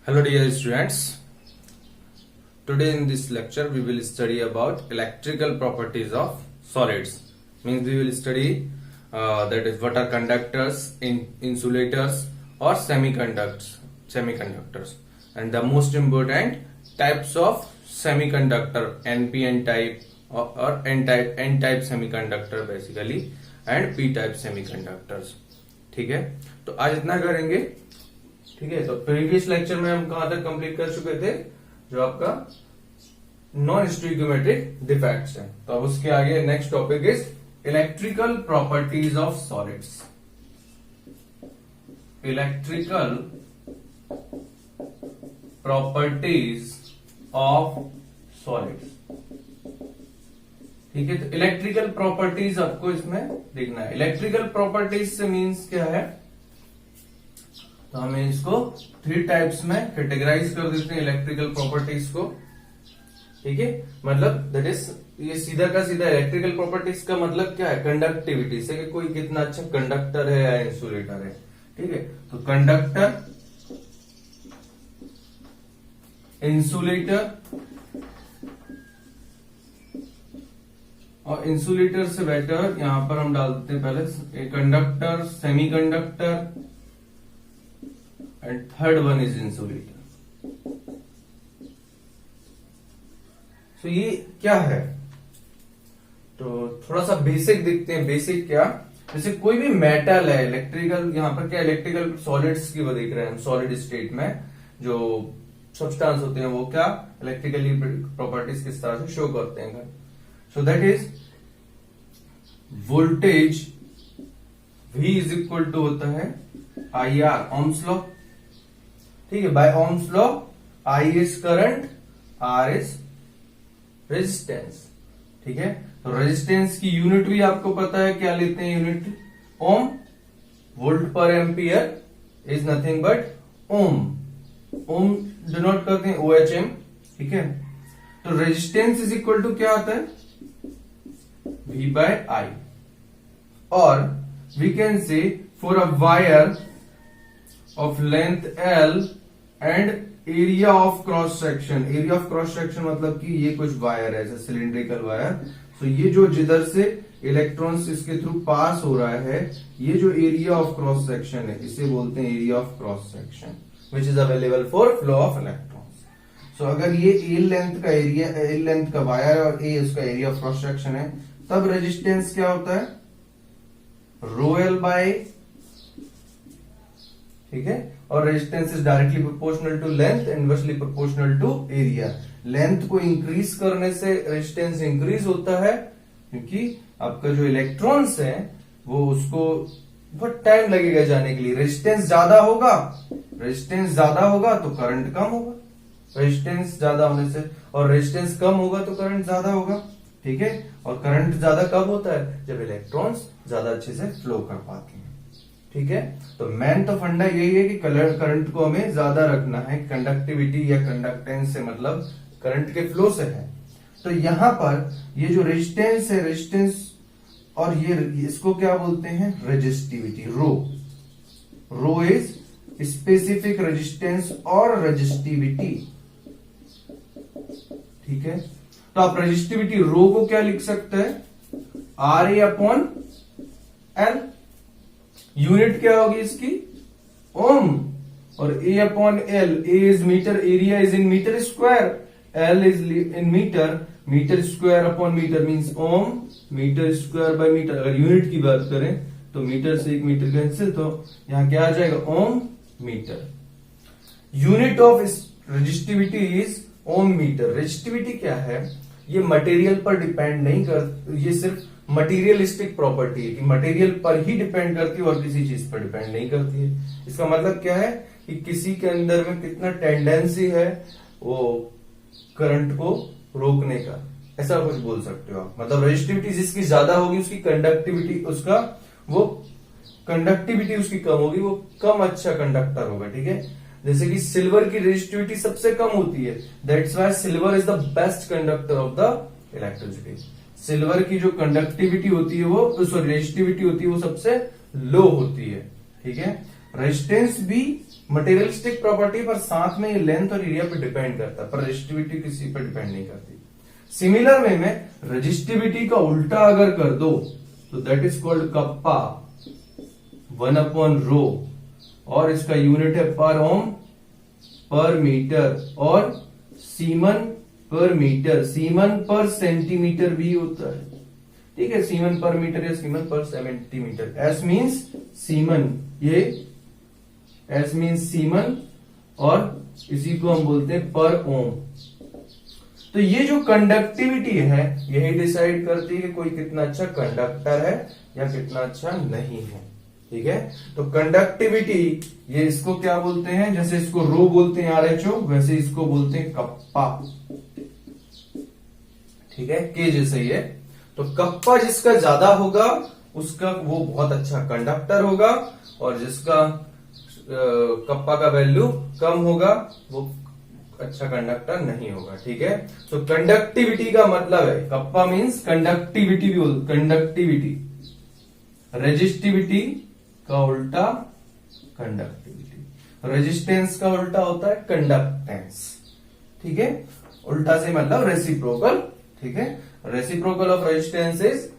Hello dear students, today in this lecture we will study about electrical properties of solids. Means we will study that is what are conductors, insulators or semiconductors, and the most important types of semiconductor, NPN type or N type semiconductor basically and P type semiconductors. ठीक है, तो आज इतना करेंगे. ठीक है, तो previous lecture में हम कहां तक कंप्लीट कर चुके थे, जो आपका नॉन स्टोइकियोमेट्रिक डिफेक्ट्स है. तो अब उसके आगे next topic is electrical properties of solids. Electrical properties of solids. ठीक है, तो इलेक्ट्रिकल प्रॉपर्टीज आपको इसमें देखना है. इलेक्ट्रिकल प्रॉपर्टीज से मीन्स क्या है, तो हमें इसको 3 टाइप्स में कैटेगराइज कर देते हैं इलेक्ट्रिकल प्रॉपर्टीज को. ठीक है, मतलब दैट इज ये सीधा का सीधा इलेक्ट्रिकल प्रॉपर्टीज का मतलब क्या है, कंडक्टिविटी से कि कोई कितना अच्छा कंडक्टर है या इंसुलेटर है. ठीक है, तो कंडक्टर, इंसुलेटर और इंसुलेटर से बेटर यहां पर हम डालते हैं पहले conductor, semiconductor and third one is insulator. तो ये क्या है, तो थोड़ा सा बेसिक देखते हैं. बेसिक क्या, जैसे कोई भी मेटल है, इलेक्ट्रिकल, यहां पर क्या इलेक्ट्रिकल सॉलिड्स की वो देख रहे हैं हम. सॉलिड स्टेट में जो सब्सटेंस होते हैं वो क्या इलेक्ट्रिकली प्रॉपर्टीज किस तरह से शो करते हैं. So that is voltage V is equal to होता है IR, ओम्स लॉ. ठीक है, by ohm's law I is current, R is resistance. ठीक है, तो रेजिस्टेंस की यूनिट भी आपको पता है, क्या लेते हैं unit, ohm. Volt per ampere is nothing but ohm. Ohm denote करते हैं OHM. ठीक है, तो रेजिस्टेंस इज इक्वल टू क्या आता है, V बाय I. और we can say for a wire of length L and area of cross section. Area of cross section मतलब कि ये कुछ वायर है, जैसे सिलिंड्रिकल वायर. तो ये जो जिधर से इलेक्ट्रॉन्स इसके थ्रू पास हो रहा है, ये जो एरिया ऑफ क्रॉस सेक्शन है, इसे बोलते हैं area of cross section which is available for flow of electrons. So अगर ये L लेंथ का एरिया, L लेंथ का वायर है और A उसका एरिया ऑफ क्रॉस सेक्शन है, तब रेजिस्टेंस क्या होता है, ρL बाय. ठीक है, और resistance is directly proportional to length, inversely proportional to area. Length को इंक्रीज करने से रेजिस्टेंस इंक्रीज होता है, क्योंकि आपका जो इलेक्ट्रॉन्स है वो उसको बहुत टाइम लगेगा जाने के लिए. रेजिस्टेंस ज्यादा होगा तो करंट कम होगा, रेजिस्टेंस ज्यादा होने से, और रेजिस्टेंस कम होगा तो करंट ज्यादा होगा. ठीक है, और करंट ज्यादा कब होता है, जब इलेक्ट्रॉन्स ज्यादा अच्छे से फ्लो कर पाते हैं. ठीक है, तो मेन तो फंडा यही है कि करंट को हमें ज्यादा रखना है. कंडक्टिविटी या कंडक्टेंस से मतलब करंट के फ्लो से है. तो यहां पर ये जो रेजिस्टेंस है, रेजिस्टेंस और ये इसको क्या बोलते हैं, resistivity. Rho is specific resistance और रेजिस्टिविटी. ठीक है, तो आप रेजिस्टिविटी रो को क्या लिख सकते हैं, RA अपॉन L. यूनिट क्या होगी इसकी, ओम. और A upon L, A is metre, area is in metre square, L is in metre. Metre square upon metre means ohm, metre square by metre. अगर यूनिट की बात करें तो metre से 1 मीटर कैंसिल, तो यहां क्या आ जाएगा, ohm metre. Unit of resistivity is ohm metre. Resistivity क्या है, ये मटेरियल पर डिपेंड नहीं कर, ये सिर्फ मटेरियलिस्टिक प्रॉपर्टी है कि मटेरियल पर ही डिपेंड करती है और किसी चीज पर डिपेंड नहीं करती है. इसका मतलब क्या है कि किसी के अंदर में कितना टेंडेंसी है वो करंट को रोकने का, ऐसा कुछ बोल सकते हो आप. मतलब रेजिस्टिविटी जिसकी ज्यादा होगी उसकी कंडक्टिविटी, उसका वो कंडक्टिविटी उसकी कम होगी, वो कम अच्छा कंडक्टर होगा. ठीक है, जैसे कि सिल्वर की रेजिस्टिविटी सबसे कम होती है, that's why silver is the best conductor of the electricity. Silver की जो कंडक्टिविटी होती है वो, सॉरी रेजिस्टिविटी होती है वो सबसे लो होती है. ठीक है, रेजिस्टेंस भी मटेरियलिस्टिक प्रॉपर्टी पर साथ में ये लेंथ और एरिया पे डिपेंड करता है, पर रेजिस्टिविटी किसी पर डिपेंड नहीं करती। सिमिलर वे में रेजिस्टिविटी का उल्टा अगर कर दो तो दैट इज कॉल्ड कप्पा 1/ρ, और इसका यूनिट है पर ओम पर मीटर, और सीमन पर मीटर, सीमन पर सेंटीमीटर भी होता है, ठीक है, सीमन पर मीटर या सीमन पर सेंटीमीटर। एस मीन्स सीमन, ये एस मीन्स सीमन, और इसी को हम बोलते हैं पर ओम। तो ये जो कंडक्टिविटी है यही डिसाइड करती है कि कोई कितना अच्छा कंडक्टर है या कितना अच्छा नहीं है, ठीक है। तो कंडक्टिविटी, ये इसको क्या बोलते हैं, जैसे इसको रो बोलते हैं आरएचओ, वैसे इसको बोलते हैं कप्पा, ठीक है, के जैसे ही है। तो कप्पा जिसका ज्यादा होगा उसका वो बहुत अच्छा कंडक्टर होगा, और जिसका कप्पा का वैल्यू कम होगा वो अच्छा कंडक्टर नहीं होगा, ठीक है। तो कंडक्टिविटी का मतलब है, कप्पा मीन्स कंडक्टिविटी भी, कंडक्टिविटी, रेजिस्टिविटी का उल्टा कंडक्टिविटी, रेजिस्टेंस का उल्टा होता है कंडक्टेंस, ठीक है, उल्टा से मतलब रेसिप्रोकल, ठीक है। Reciprocal of resistance is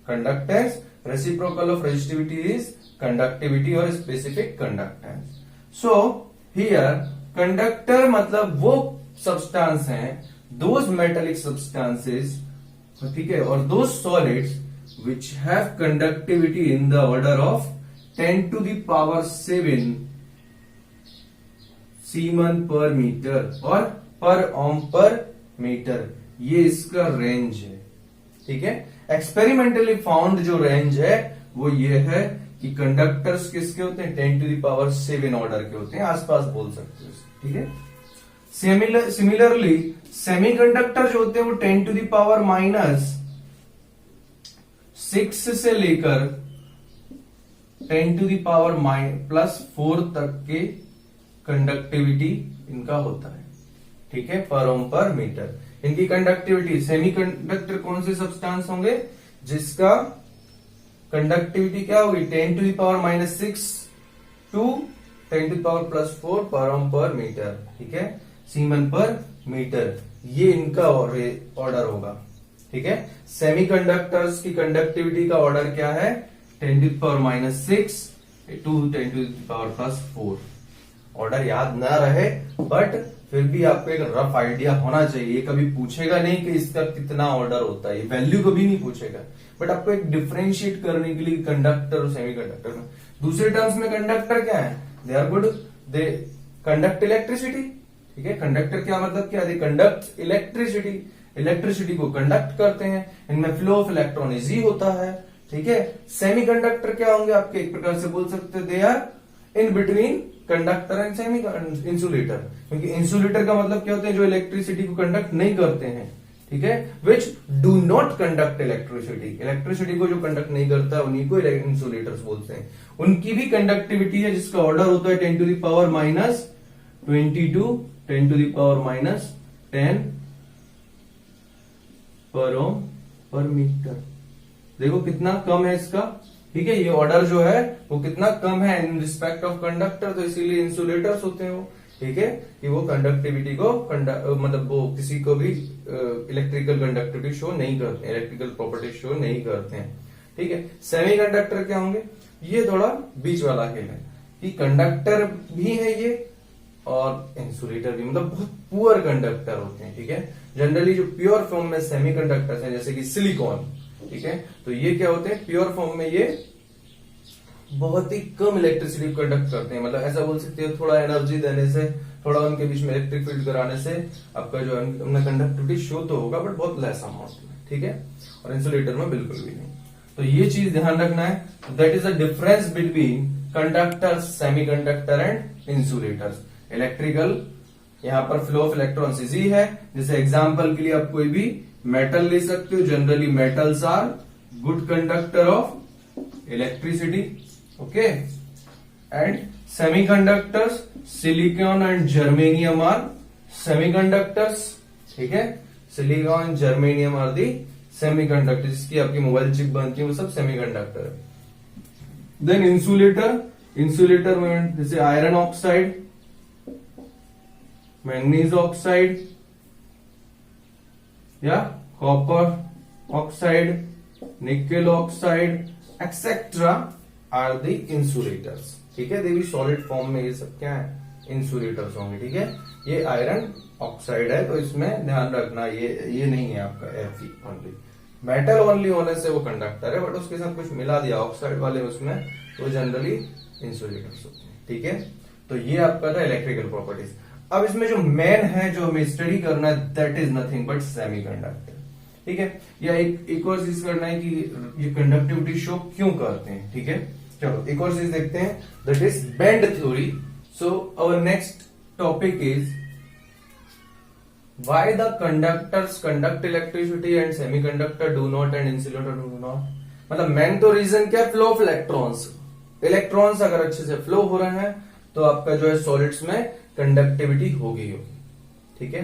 conductance, reciprocal of resistivity is conductivity और specific conductance. So here conductor मतलब वो सब्सटेंस हैं, दोज मेटेलिक सब्सटेंसेस, ठीक है, और those solids which have conductivity in the order of 10 to the power 7 semen पर metre और पर ओम पर मीटर, ये इसका रेंज है, ठीक है। एक्सपेरिमेंटली फाउंड जो रेंज है वो ये है कि कंडक्टर्स किसके होते हैं, 10 to the power 7 ऑर्डर के होते हैं, आसपास बोल सकते हो, ठीक है। सिमिलरली सेमीकंडक्टर जो होते हैं वो 10 to the power -6 से लेकर 10 to the power +4 तक के कंडक्टिविटी इनका होता है, ठीक है, पर ओम पर मीटर। इनकी कंडक्टिविटी, सेमीकंडक्टर कौन से सब्सटेंस होंगे जिसका कंडक्टिविटी क्या होगी, 10 to the power -6 to 10 to the power +4 पर ओम पर मीटर, ठीक है, सीमन पर मीटर, ये इनका ऑर्डर होगा, ठीक है। सेमीकंडक्टर्स की कंडक्टिविटी का ऑर्डर क्या है, 10 to the power -6 to 10 to the power +4। Order याद ना रहे बट फिर भी आपको एक रफ आइडिया होना चाहिए, कभी पूछेगा नहीं कि इसका कितना ऑर्डर होता है, वैल्यू कभी नहीं पूछेगा, बट आपको एक डिफरेंशिएट करने के लिए कंडक्टर और सेमीकंडक्टर में। दूसरे टर्म्स में कंडक्टर क्या है, they are good, they conduct electricity, ठीक है। कंडक्टर क्या मतलब क्या, दे कंडक्ट इलेक्ट्रिसिटी, इलेक्ट्रिसिटी को कंडक्ट करते हैं, इनमें फ्लो ऑफ इलेक्ट्रॉन इजी होता है, ठीक है। सेमीकंडक्टर क्या होंगे आपके, एक प्रकार से बोल सकते हैं they are in between conductor and semi insulator, क्योंकि इंसुलेटर का मतलब क्या होते हैं, जो इलेक्ट्रिसिटी को कंडक्ट नहीं करते हैं, ठीक है, which do not conduct electricity, electricity को जो कंडक्ट नहीं करता है उन्हीं को इंसुलेटर्स बोलते हैं। उनकी भी कंडक्टिविटी है जिसका ऑर्डर होता है 10 to the power -22 10 to the power -10 पर ओम पर मीटर। देखो कितना कम है इसका, ठीक है, ये ऑर्डर जो है वो कितना कम है इन रिस्पेक्ट ऑफ कंडक्टर, तो इसीलिए इंसुलेटर्स होते हैं वो, ठीक है, कि वो कंडक्टिविटी को मतलब वो किसी को भी इलेक्ट्रिकल कंडक्टिविटी शो नहीं करते, इलेक्ट्रिकल प्रॉपर्टी शो नहीं करते हैं, ठीक है। सेमीकंडक्टर क्या होंगे, ये थोड़ा बीच वाला खेल है कि कंडक्टर भी है ये और इंसुलेटर भी, मतलब बहुत पुअर कंडक्टर होते हैं, ठीक है। जनरली जो प्योर फॉर्म में सेमीकंडक्टर्स हैं जैसे कि सिलिकॉन, ठीक है, तो ये क्या होते हैं, प्योर फॉर्म में ये बहुत ही कम इलेक्ट्रिसिटी कंडक्ट करते हैं, मतलब ऐसा बोल सकते हो थोड़ा एनर्जी देने से, थोड़ा उनके बीच में इलेक्ट्रिक फील्ड कराने से आपका जो है कंडक्टिविटी शो तो होगा बट बहुत लेस अमाउंट में, ठीक है, और इंसुलेटर में बिल्कुल भी नहीं। तो ये चीज ध्यान रखना है, that is the difference between conductors, semiconductor and insulators. Electrical यहां पर फ्लो ऑफ इलेक्ट्रॉन्स इजी है, जैसे एग्जांपल के लिए आप कोई भी मेटल ले सकते हो, generally metals are good conductor of electricity, okay, and semiconductors silicon and germanium are semiconductors, ठीक है, silicon and germanium are the semiconductor, जिसकी आपकी मोबाइल चिप बनती है वो सब सेमीकंडक्टर है। देन इंसुलेटर, इंसुलेटर में जैसे आयरन ऑक्साइड, मैंगनीज ऑक्साइड या copper oxide, nickel oxide etcetera are the insulators. ठीक है, देवी सॉलिड फॉर्म में ये सब क्या है, इंसुलेटर्स होंगे। ठीक है, ये आयरन ऑक्साइड है तो इसमें ध्यान रखना ये नहीं है आपका Fe ओनली। मेटल ओनली होने से वो कंडक्टर है, बट उसके साथ कुछ मिला दिया ऑक्साइड वाले उसमें तो जनरली इंसुलेटर्स होते हैं। ठीक है, तो ये आपका था इलेक्ट्रिकल प्रॉपर्टीज। अब इसमें जो मेन है जो हमें स्टडी करना है that is nothing but semiconductor. ठीक है, या एक और चीज करना है कि ये कंडक्टिविटी शो क्यों करते हैं। ठीक है, चलो एक और चीज देखते हैं, that is band theory. So our next topic is why the conductors conduct electricity and semiconductor do not and insulator do not। मतलब मेन तो रीजन क्या, फ्लो ऑफ इलेक्ट्रॉन्स। इलेक्ट्रॉन्स अगर अच्छे से फ्लो हो रहे हैं तो आपका जो है सॉलिड्स में कंडक्टिविटी होगी। ठीक है,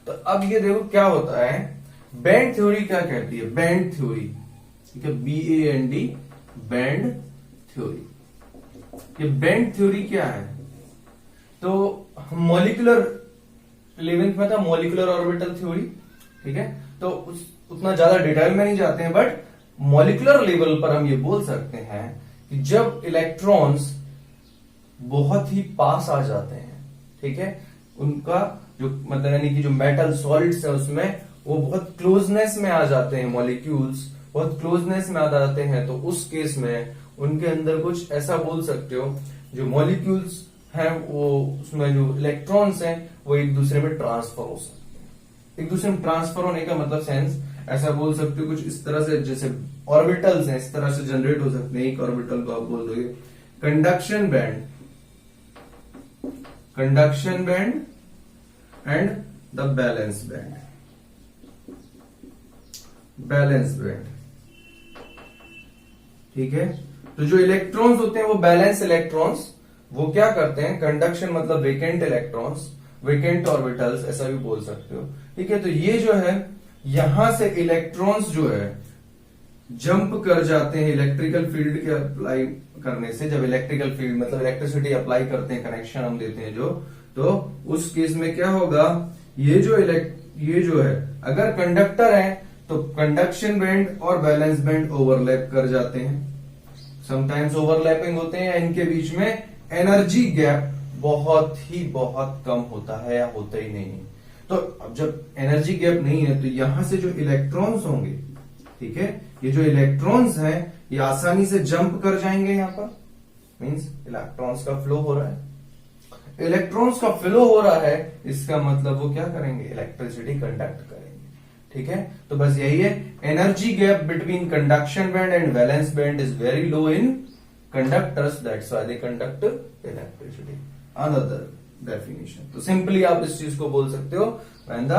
तो अब ये देखो क्या होता है, बैंड थ्योरी क्या कहती है, बैंड थ्योरी। ठीक है, BAND, बैंड थ्योरी। ये बैंड थ्योरी क्या है, तो मॉलिक्यूलर 11th में था मॉलिक्यूलर ऑर्बिटल थ्योरी। ठीक है, तो उतना ज्यादा डिटेल में नहीं जाते हैं, बट मॉलिक्यूलर लेवल पर हम ये बोल सकते हैं कि जब इलेक्ट्रॉन्स बहुत ही पास आ जाते हैं, ठीक है, उनका जो मतलब यानी कि जो मेटल सॉलिड्स है उसमें वो बहुत क्लोजनेस में आ जाते हैं, मॉलिक्यूल्स बहुत क्लोजनेस में आ जाते हैं, तो उस केस में उनके अंदर कुछ ऐसा बोल सकते हो, जो मॉलिक्यूल्स हैं वो उसमें जो इलेक्ट्रॉन्स हैं वो एक दूसरे में ट्रांसफर हो सकते हैं। एक दूसरे में ट्रांसफर होने का मतलब सेंस ऐसा बोल सकते हो कुछ इस तरह से, जैसे ऑर्बिटल्स हैं इस तरह से जनरेट हो सकते हैं। एक ऑर्बिटल को आप बोल दोगे conduction band, conduction band and the balance band, balance band. ठीक है, तो जो इलेक्ट्रॉन्स होते हैं वो बैलेंस इलेक्ट्रॉन्स, वो क्या करते हैं, कंडक्शन मतलब वेकेंट इलेक्ट्रॉन्स, वेकेंट ऑर्बिटल्स ऐसा भी बोल सकते हो। ठीक है, तो ये जो है यहां से इलेक्ट्रॉन्स जो है जंप कर जाते हैं इलेक्ट्रिकल फील्ड के अप्लाई करने से। जब इलेक्ट्रिकल फील्ड मतलब इलेक्ट्रिसिटी अप्लाई करते हैं, कनेक्शन हम देते हैं जो, तो उस केस में क्या होगा, ये जो है अगर कंडक्टर है तो कंडक्शन बैंड और बैलेंस बैंड ओवरलैप कर जाते हैं, समटाइम्स ओवरलैपिंग होते हैं, इनके बीच में एनर्जी गैप बहुत कम होता है या होता ही नहीं है। तो अब जब एनर्जी गैप नहीं है तो यहां से जो इलेक्ट्रॉन्स होंगे, ठीक है, ये जो इलेक्ट्रॉन्स हैं ये आसानी से जंप कर जाएंगे यहां पर, मींस इलेक्ट्रॉन्स का फ्लो हो रहा है। इलेक्ट्रॉन्स का फ्लो हो रहा है इसका मतलब वो क्या करेंगे, इलेक्ट्रिसिटी कंडक्ट करेंगे। ठीक है, तो बस यही है, energy gap between conduction band and valence band is very low in conductors, that's why they conduct electricity. Another definition, तो सिंपली आप इस चीज को बोल सकते हो, when the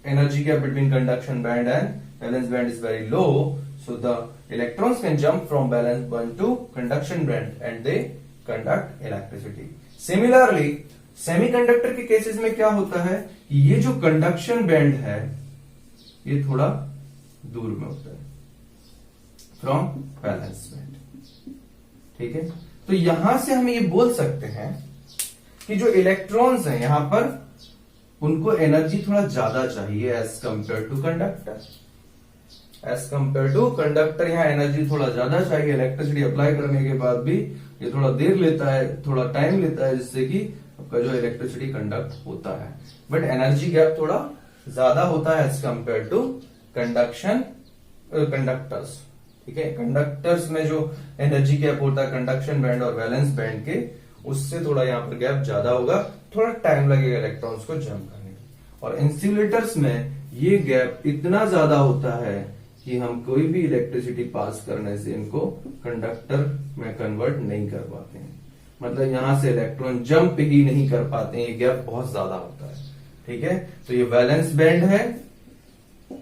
energy gap between conduction band and valence band is very low, so the electrons can jump from valence band to conduction band and they conduct electricity. Similarly, semiconductor के cases में क्या होता है कि ये जो conduction band है ये थोड़ा दूर में होता है फ्रॉम वैलेंस बैंड। ठीक है, तो यहां से हम ये बोल सकते हैं कि जो इलेक्ट्रॉन्स हैं यहां पर उनको एनर्जी थोड़ा ज्यादा चाहिए as compare to conductor. As compare to conductor यहाँ एनर्जी थोड़ा ज्यादा चाहिए, इलेक्ट्रिसिटी अप्लाई करने के बाद भी ये थोड़ा देर लेता है, थोड़ा टाइम लेता है, जिससे कि आपका जो इलेक्ट्रिसिटी कंडक्ट होता है, बट एनर्जी गैप थोड़ा ज्यादा होता है एज कंपेयर टू कंडक्टर्स। ठीक है, कंडक्टर्स में जो एनर्जी गैप होता है कंडक्शन बैंड और वैलेंस बैंड के, उससे थोड़ा यहाँ पर गैप ज्यादा होगा, थोड़ा टाइम लगेगा इलेक्ट्रॉन्स को जंप करने में। और इंसुलेटर्स में ये गैप इतना ज्यादा होता है कि हम कोई भी इलेक्ट्रिसिटी पास करने से इनको कंडक्टर में कन्वर्ट नहीं कर पाते हैं, मतलब यहां से इलेक्ट्रॉन जंप ही नहीं कर पाते हैं, ये गैप बहुत ज्यादा होता है। ठीक है, तो ये वैलेंस बैंड है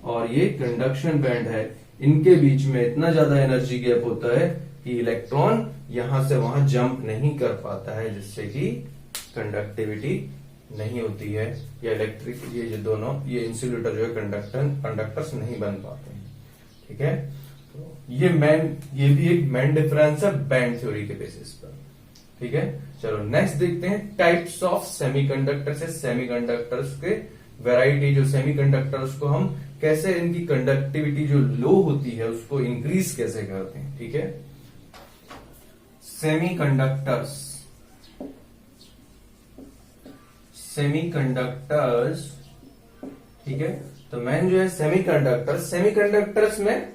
और ये कंडक्शन बैंड है, इनके बीच में इतना ज्यादा एनर्जी गैप होता है कि इलेक्ट्रॉन यहां से वहां जंप नहीं कर पाता है, जिससे कि कंडक्टिविटी नहीं होती है, या इलेक्ट्रिक ये दोनों ये इंसुलेटर जो है कंडक्टर्स नहीं बन पाते हैं। ठीक है, तो ये भी एक मेन डिफरेंस है बैंड थ्योरी के बेसिस पर। ठीक है, चलो नेक्स्ट देखते हैं टाइप्स ऑफ सेमीकंडक्टर्स है। सेमीकंडक्टर्स के वैरायटी, जो सेमीकंडक्टर्स को हम कैसे इनकी कंडक्टिविटी जो लो होती है उसको इंक्रीज कैसे करते हैं। ठीक है, सेमीकंडक्टर्स ठीक है, तो मेन जो है सेमीकंडक्टर्स में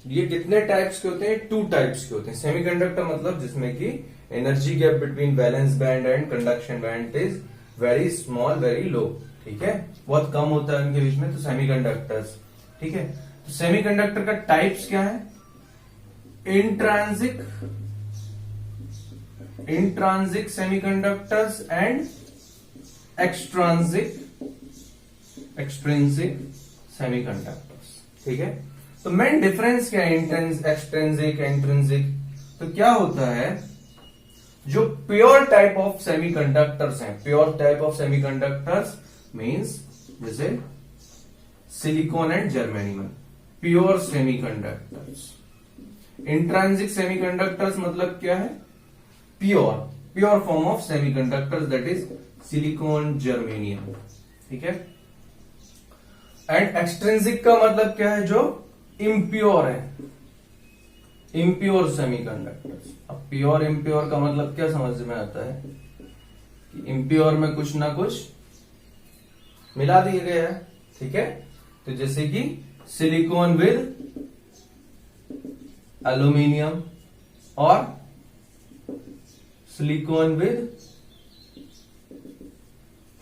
ये कितने टाइप्स के होते हैं? 2 टाइप्स के होते हैं। सेमीकंडक्टर मतलब जिसमें कि energy gap between valence band and conduction band is very small, very low. ठीक है, बहुत कम होता है उनके बीच में, तो सेमीकंडक्टर्स। ठीक है, तो सेमीकंडक्टर का टाइप्स क्या है? Intrinsic semiconductors and extrinsic semiconductors. ठीक है, तो मेन डिफरेंस क्या है? Extrinsic, intrinsic. तो क्या होता है, जो प्योर टाइप ऑफ सेमीकंडक्टर्स हैं, pure type of semiconductors means जैसे silicon and germanium, pure semiconductors. Intrinsic semiconductors मतलब क्या है? Pure form of semiconductors, that is silicon, germanium. ठीक है, एंड एक्सट्रिंसिक का मतलब क्या है? जो इम्प्योर है, इम्प्योर सेमीकंडक्टर्स। अब प्योर इम्प्योर का मतलब क्या समझ में आता है? कि इम्प्योर में कुछ ना कुछ मिला दिया गया है। ठीक है, तो जैसे कि सिलिकॉन विद एल्यूमिनियम और सिलिकॉन विद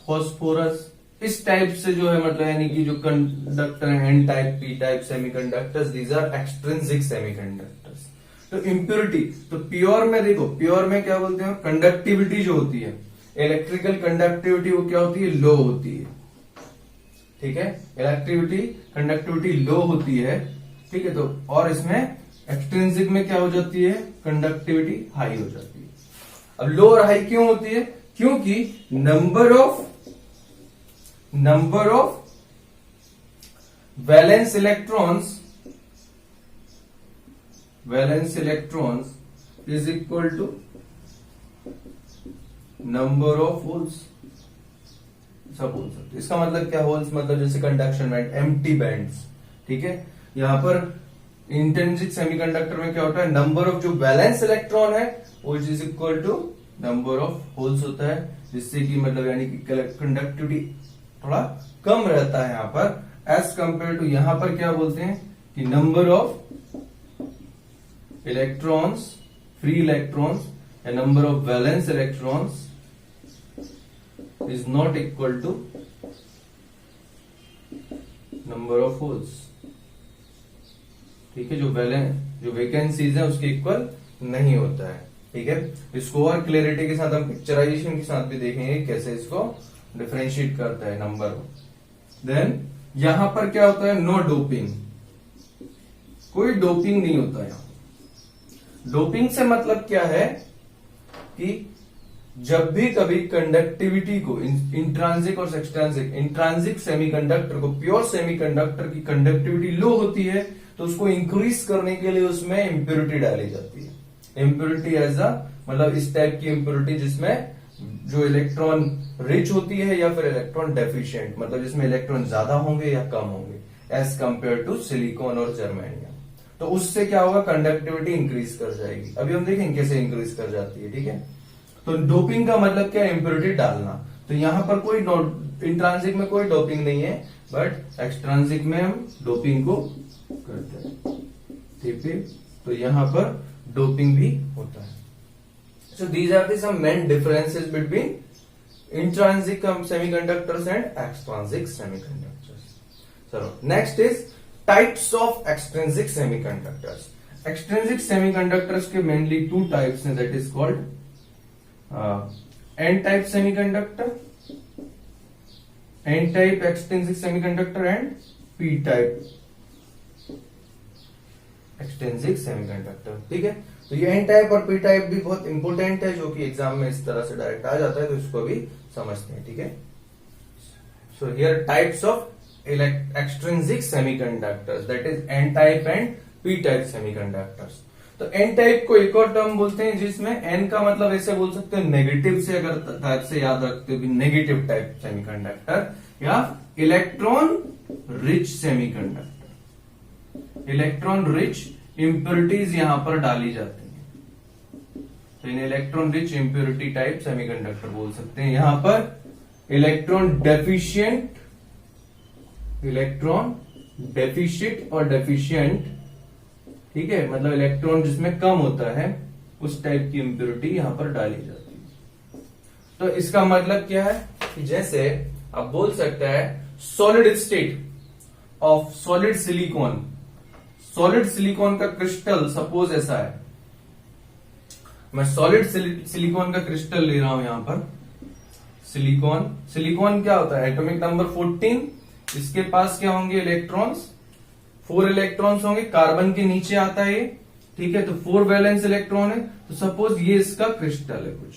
फॉस्फोरस, इस टाइप से जो है, मतलब यानी कि जो कंडक्टर है N type, P type semiconductors, these are extrinsic semiconductors. तो इम्प्योरिटी, तो प्योर में देखो, प्योर में क्या बोलते हैं? कंडक्टिविटी जो होती है, इलेक्ट्रिकल कंडक्टिविटी, वो क्या होती है? लो होती है। ठीक है, कंडक्टिविटी लो होती है। ठीक है, तो और इसमें एक्सट्रिंसिक में क्या हो जाती है? कंडक्टिविटी हाई हो जाती है। अब लो और हाई क्यों होती है? क्योंकि number of valence electrons is equal to number of holes. सब बोल सकते। इसका मतलब क्या? होल्स मतलब जैसे कंडक्शन बैंड, एम्प्टी बैंड्स। ठीक है, यहां पर इंट्रिंसिक सेमीकंडक्टर में क्या होता है? नंबर ऑफ जो वैलेंस इलेक्ट्रॉन है वो is equal to number of holes होता है, जिससे कि मतलब यानी कि कंडक्टिविटी थोड़ा कम रहता है यहां पर एज कंपेयर टू, यहां पर क्या बोलते हैं कि number of electrons, free electrons या number of valence electrons is not equal to number of holes. ठीक है, जो वैकेंसीज है उसके इक्वल नहीं होता है। ठीक है, इसको और क्लियरिटी के साथ हम पिक्चराइजेशन के साथ भी देखेंगे कैसे इसको डिफरेंशिएट करता है नंबर। देन यहां पर क्या होता है? नो डोपिंग, कोई डोपिंग नहीं होता यहां। डोपिंग से मतलब क्या है कि जब भी कभी कंडक्टिविटी को इंट्रांसिक और एक्सट्रांसिक, इंट्रांसिक सेमीकंडक्टर को, प्योर सेमीकंडक्टर की कंडक्टिविटी लो होती है तो उसको इंक्रीज करने के लिए उसमें इंप्योरिटी डाली जाती है। इंप्योरिटी एज अ मतलब इस टाइप की इंप्योरिटी जिसमें जो इलेक्ट्रॉन रिच होती है या फिर इलेक्ट्रॉन डेफिशिएंट, मतलब जिसमें इलेक्ट्रॉन ज्यादा होंगे या कम होंगे एज कंपेयर टू सिलिकॉन और जर्मेनियम। तो उससे क्या होगा? कंडक्टिविटी इंक्रीज कर जाएगी। अभी हम देखेंगे कैसे इंक्रीज कर जाती है। ठीक है, तो डोपिंग का मतलब क्या है? इंप्योरिटी डालना। तो यहां पर कोई इंट्रांसिक में कोई डोपिंग नहीं है, बट एक्सट्रांसिक में हम डोपिंग को करते हैं। ठीक है, तो यहां पर डोपिंग भी होता है। So these are the some main differences between intrinsic semiconductors and extrinsic semiconductors. So next is types of extrinsic semiconductors. Extrinsic semiconductors के mainly 2 types हैं, that is called N-type semiconductor, N-type extrinsic semiconductor and P-type extrinsic semiconductor. ठीक है, तो ये N type और P type भी बहुत important है, जो कि एग्जाम में इस तरह से डायरेक्ट आ जाता है, तो इसको भी समझते हैं। ठीक है, so here types of extrinsic semiconductors, that is an type and P type semiconductors. तो एन टाइप को एक और टर्म बोलते हैं जिसमें एन का मतलब ऐसे बोल सकते हैं नेगेटिव से, अगर टाइप से याद रखते हो कि नेगेटिव टाइप सेमीकंडक्टर या electron rich semiconductor. Electron rich impurities यहां पर डाली जाती है, तो इन electron rich impurity type semiconductor बोल सकते हैं। यहां पर इलेक्ट्रॉन डेफिशिएंट और डेफिशिएंट, ठीक है, मतलब इलेक्ट्रॉन जिसमें कम होता है उस टाइप की इंप्योरिटी यहां पर डाली जाती है। तो इसका मतलब क्या है कि जैसे आप बोल सकते हैं solid state of solid silicon, solid silicon का क्रिस्टल सपोज ऐसा है, मैं सॉलिड सिलिकॉन का क्रिस्टल ले रहा हूं यहां पर। सिलिकॉन क्या होता है, एटॉमिक नंबर 14, इसके पास क्या होंगे इलेक्ट्रॉन्स, 4 इलेक्ट्रॉन्स होंगे, कार्बन के नीचे आता है ये, ठीक है, तो 4 वैलेंस इलेक्ट्रॉन है। तो सपोज ये इसका क्रिस्टल है कुछ,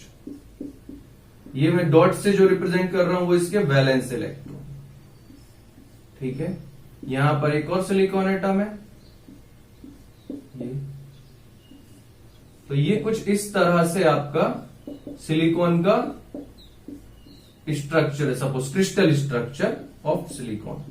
ये मैं डॉट से जो रिप्रेजेंट कर रहा हूं वो इसके वैलेंस इलेक्ट्रॉन, ठीक है। यहां पर एक और सिलिकॉन एटम है ये, तो ये कुछ इस तरह से आपका सिलिकॉन का स्ट्रक्चर है, suppose crystal structure of silicon.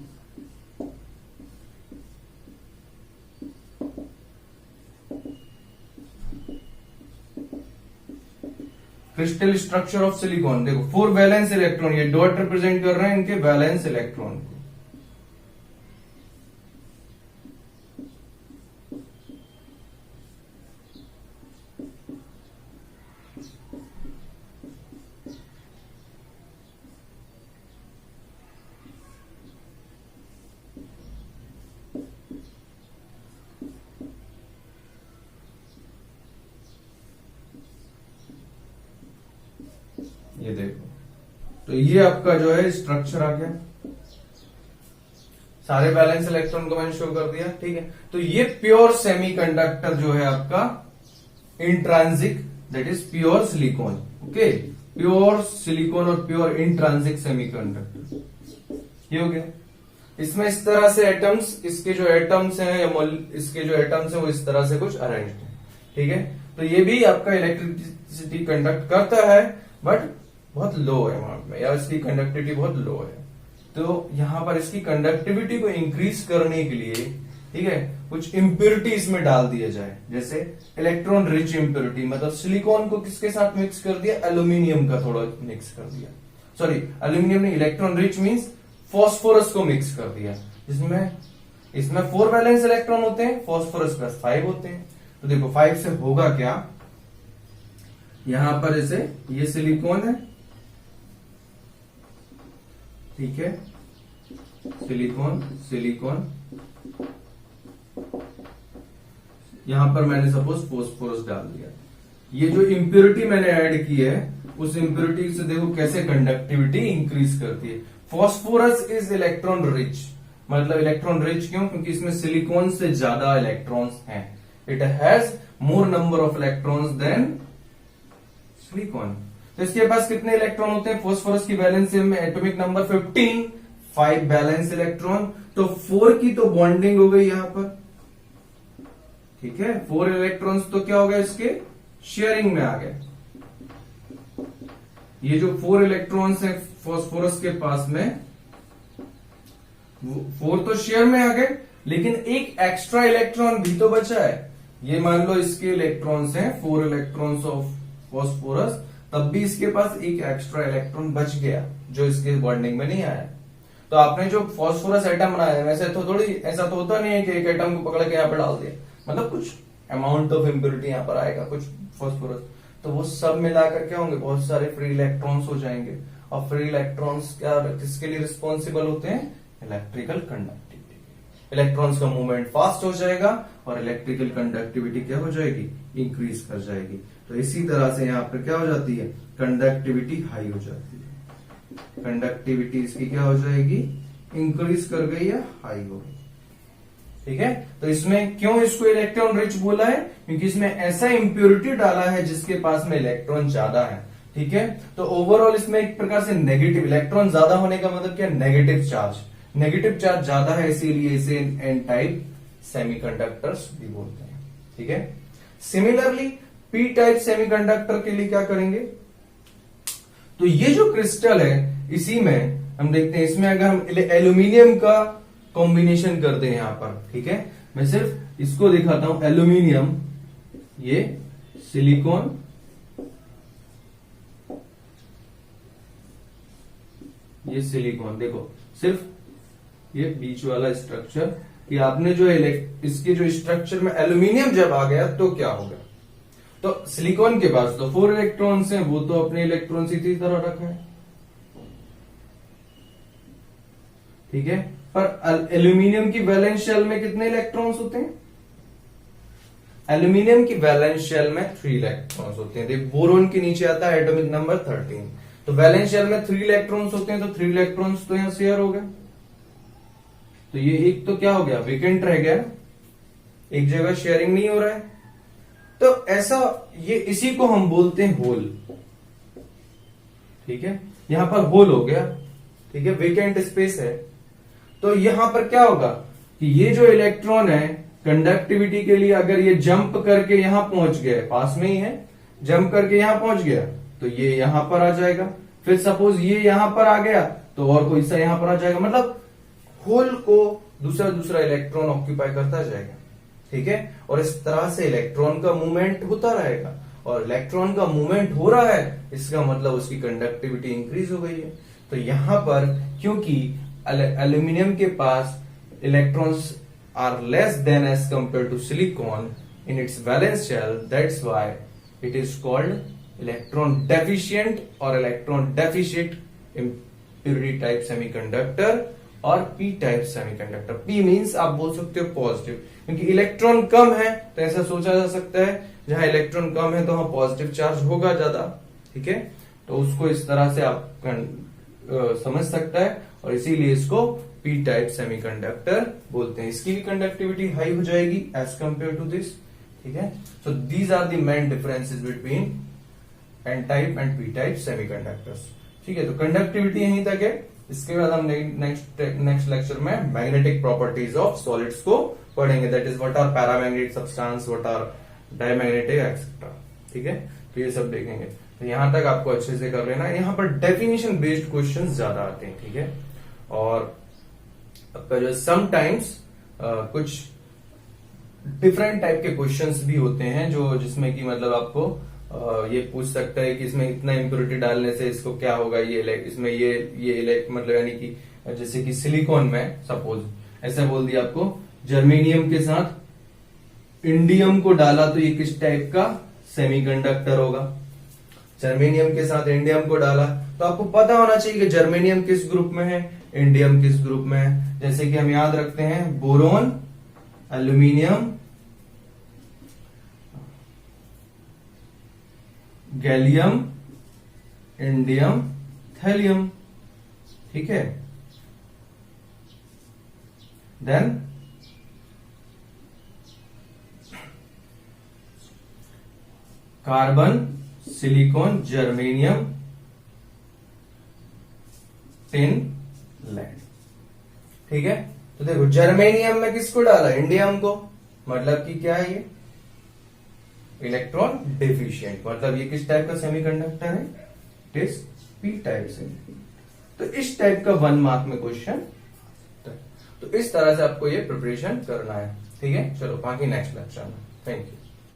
Crystal structure of silicon, देखो 4 वैलेंस इलेक्ट्रॉन, ये डॉट रिप्रेजेंट कर रहे हैं इनके वैलेंस इलेक्ट्रॉन को। ये देखो, तो ये आपका जो है स्ट्रक्चर आ गया, सारे बैलेंस इलेक्ट्रॉन को मैंने शो कर दिया, ठीक है। तो ये प्योर सेमीकंडक्टर जो है आपका intrinsic, that is pure silicon, okay, pure silicon और प्योर इंट्रांजिक सेमीकंडक्टर, ये हो गया। इसमें इस तरह से एटम्स, इसके जो एटम्स हैं या इसके जो एटम्स हैं वो इस तरह से कुछ अरेंज है, ठीक है। तो ये भी आपका इलेक्ट्रिसिटी कंडक्ट करता है बट बहुत लो अमाउंट में, या इसकी कंडक्टिविटी बहुत लो है। तो यहां पर इसकी कंडक्टिविटी को इंक्रीज करने के लिए, ठीक है, कुछ इंप्योरिटी इसमें डाल दिया जाए, जैसे इलेक्ट्रॉन रिच इंप्योरिटी, मतलब सिलिकॉन को किसके साथ मिक्स कर दिया, एल्यूमिनियम का थोड़ा मिक्स कर दिया, सॉरी एल्यूमिनियम नहीं, इलेक्ट्रॉन रिच मींस फॉस्फोरस को मिक्स कर दिया, जिसमें इसमें 4 वैलेंस इलेक्ट्रॉन होते हैं, फॉस्फोरस प्लस 5 होते हैं। तो देखो 5 से होगा क्या, यहां पर जैसे ये सिलिकॉन है, ठीक है, सिलिकॉन, यहां पर मैंने सपोज फॉस्फोरस डाल दिया। ये जो इंप्योरिटी मैंने ऐड की है उस इंप्योरिटी से देखो कैसे कंडक्टिविटी इंक्रीज करती है। फॉस्फोरस इज इलेक्ट्रॉन रिच, मतलब इलेक्ट्रॉन रिच क्यों, क्योंकि इसमें सिलिकॉन से ज्यादा इलेक्ट्रॉन्स हैं, it has more number of electrons than silicon. तो इसके पास कितने इलेक्ट्रॉन होते हैं, फॉस्फोरस की वैलेंस में एटॉमिक नंबर 15, 5 बैलेंस इलेक्ट्रॉन, तो 4 की तो बॉन्डिंग हो गई यहां पर, ठीक है, 4 इलेक्ट्रॉन्स तो क्या हो गया, इसके शेयरिंग में आ गए। ये जो 4 इलेक्ट्रॉन्स हैं फॉस्फोरस के पास में, 4 तो शेयर में आ गए, लेकिन एक एक्स्ट्रा इलेक्ट्रॉन भी तो बचा है। ये मान लो इसके इलेक्ट्रॉन्स हैं 4 इलेक्ट्रॉन्स ऑफ फॉस्फोरस, तब भी इसके पास एक एक्स्ट्रा इलेक्ट्रॉन बच गया जो इसके बॉन्डिंग में नहीं आया। तो आपने जो फॉस्फोरस एटम बनाया है, वैसे तो थोड़ी ऐसा तो होता नहीं है कि एक एटम को पकड़ के यहाँ पे डाल दिया, मतलब कुछ अमाउंट ऑफ इम्प्योरिटी यहाँ पर आएगा, कुछ फॉस्फोरस, तो वो सब मिलाकर क्या होंगे, बहुत सारे फ्री इलेक्ट्रॉन्स हो जाएंगे। और फ्री इलेक्ट्रॉन्स क्या किसके लिए रिस्पॉन्सिबल होते हैं, इलेक्ट्रिकल कंडक्टिविटी। इलेक्ट्रॉन्स का मूवमेंट फास्ट हो जाएगा और इलेक्ट्रिकल कंडक्टिविटी क्या हो जाएगी, इंक्रीज कर जाएगी। तो इसी तरह से यहाँ पर क्या हो जाती है, कंडक्टिविटी हाई हो जाती है, कंडक्टिविटी इसकी क्या हो जाएगी, इंक्रीज कर गई या हाई हो गई, ठीक है। तो इसमें क्यों इसको इलेक्ट्रॉन रिच बोला है, क्योंकि इसमें ऐसा इंप्योरिटी डाला है जिसके पास में इलेक्ट्रॉन ज्यादा है, ठीक है। तो ओवरऑल इसमें एक प्रकार से नेगेटिव, इलेक्ट्रॉन ज्यादा होने का मतलब क्या, नेगेटिव चार्ज ज्यादा है, इसीलिए इसे एन टाइप सेमीकंडक्टर्स भी बोलते हैं। ठीक है, सिमिलरली पी टाइप सेमीकंडक्टर के लिए क्या करेंगे, तो ये जो क्रिस्टल है इसी में हम देखते हैं, इसमें अगर हम एल्यूमिनियम का कॉम्बिनेशन करते हैं यहां पर, ठीक है, मैं सिर्फ इसको दिखाता हूं, एल्यूमिनियम, ये सिलिकॉन, ये सिलिकॉन, देखो सिर्फ ये बीच वाला स्ट्रक्चर कि आपने जो इसके जो स्ट्रक्चर में एल्यूमिनियम जब आ गया तो क्या होगा, तो सिलिकॉन के पास तो 4 इलेक्ट्रॉन्स हैं, वो तो अपने इलेक्ट्रॉन इसी तरह रखा है, ठीक है, पर एल्यूमिनियम की वैलेंस शेल में कितने इलेक्ट्रॉन्स होते हैं, एल्यूमिनियम की वैलेंस शेल में 3 इलेक्ट्रॉन्स होते हैं। देखो बोरोन के नीचे आता है एटॉमिक नंबर 13, तो वैलेंस शेल में 3 इलेक्ट्रॉन्स होते हैं, तो 3 इलेक्ट्रॉन्स तो यहां शेयर हो गए, तो ये एक तो क्या हो गया, वेकेंट रह गया, एक जगह शेयरिंग नहीं हो रहा है, तो ऐसा ये इसी को हम बोलते हैं होल। ठीक है, यहां पर होल हो गया, ठीक है, वेकेंट स्पेस है, तो यहां पर क्या होगा कि ये जो इलेक्ट्रॉन है कंडक्टिविटी के लिए अगर ये जंप करके यहां पहुंच गया, पास में ही है, जंप करके यहां पहुंच गया तो ये यहां पर आ जाएगा, फिर सपोज ये यहां पर आ गया तो और कोई सा यहां पर आ जाएगा, मतलब होल को दूसरा दूसरा इलेक्ट्रॉन ऑक्यूपाई करता जाएगा। ठीक है, और इस तरह से इलेक्ट्रॉन का मूवमेंट होता रहेगा, और इलेक्ट्रॉन का मूवमेंट हो रहा है इसका मतलब उसकी कंडक्टिविटी इंक्रीज हो गई है। तो यहां पर क्योंकि एल्यूमिनियम के पास electrons are less than as compare to silicon in its valence shell, that's why it is called electron deficient और electron deficient impurity type semiconductor और P type semiconductor. P means आप बोल सकते हो पॉजिटिव, क्योंकि electron कम है तो ऐसा सोचा जा सकता है जहां इलेक्ट्रॉन कम है तो वहां पॉजिटिव चार्ज होगा ज्यादा। ठीक है, तो उसको इस तरह से आप समझ सकता है, और इसीलिए इसको पी टाइप सेमीकंडक्टर बोलते हैं। इसकी भी कंडक्टिविटी हाई हो जाएगी एज कंपेयर टू दिस। ठीक है, so these are the main differences between N type and P type semiconductors. ठीक है, तो कंडक्टिविटी यहीं तक है, इसके बाद हम नेक्स्ट लेक्चर में मैग्नेटिक प्रॉपर्टीज ऑफ सॉलिड्स को पढ़ेंगे, that is what are paramagnetic substance, what are diamagnetic etcetera. ठीक है, तो ये सब देखेंगे, तो यहां तक आपको अच्छे से कर लेना। यहां पर डेफिनेशन बेस्ड क्वेश्चंस ज्यादा आते हैं। ठीक है, और आपका जो समटाइम्स कुछ डिफरेंट टाइप के क्वेश्चंस भी होते हैं जो जिसमें कि मतलब आपको ये पूछ सकता है कि इसमें इतना इम्प्योरिटी डालने से इसको क्या होगा, ये इसमें ये मतलब यानी कि जैसे कि सिलिकॉन में सपोज ऐसा बोल दिया आपको जर्मेनियम के साथ इंडियम को डाला तो ये किस टाइप का सेमीकंडक्टर होगा, जर्मेनियम के साथ इंडियम को डाला तो आपको पता होना चाहिए कि जर्मेनियम किस ग्रुप में है, इंडियम किस ग्रुप में है। जैसे कि हम याद रखते हैं boron, aluminium, gallium, indium, thallium. ठीक है, then carbon, silicon, germanium, tin, lead. ठीक है, तो देखो जर्मेनियम में किसको डाला, इंडियम को, मतलब कि क्या है ये इलेक्ट्रॉन डेफिशिएंट, मतलब ये किस टाइप का सेमीकंडक्टर है, it is P type semiconductor. तो इस टाइप का 1 मार्क में क्वेश्चन, तो इस तरह से आपको ये प्रिपरेशन करना है। ठीक है, चलो बाकी नेक्स्ट लेक्चर में। Thank you.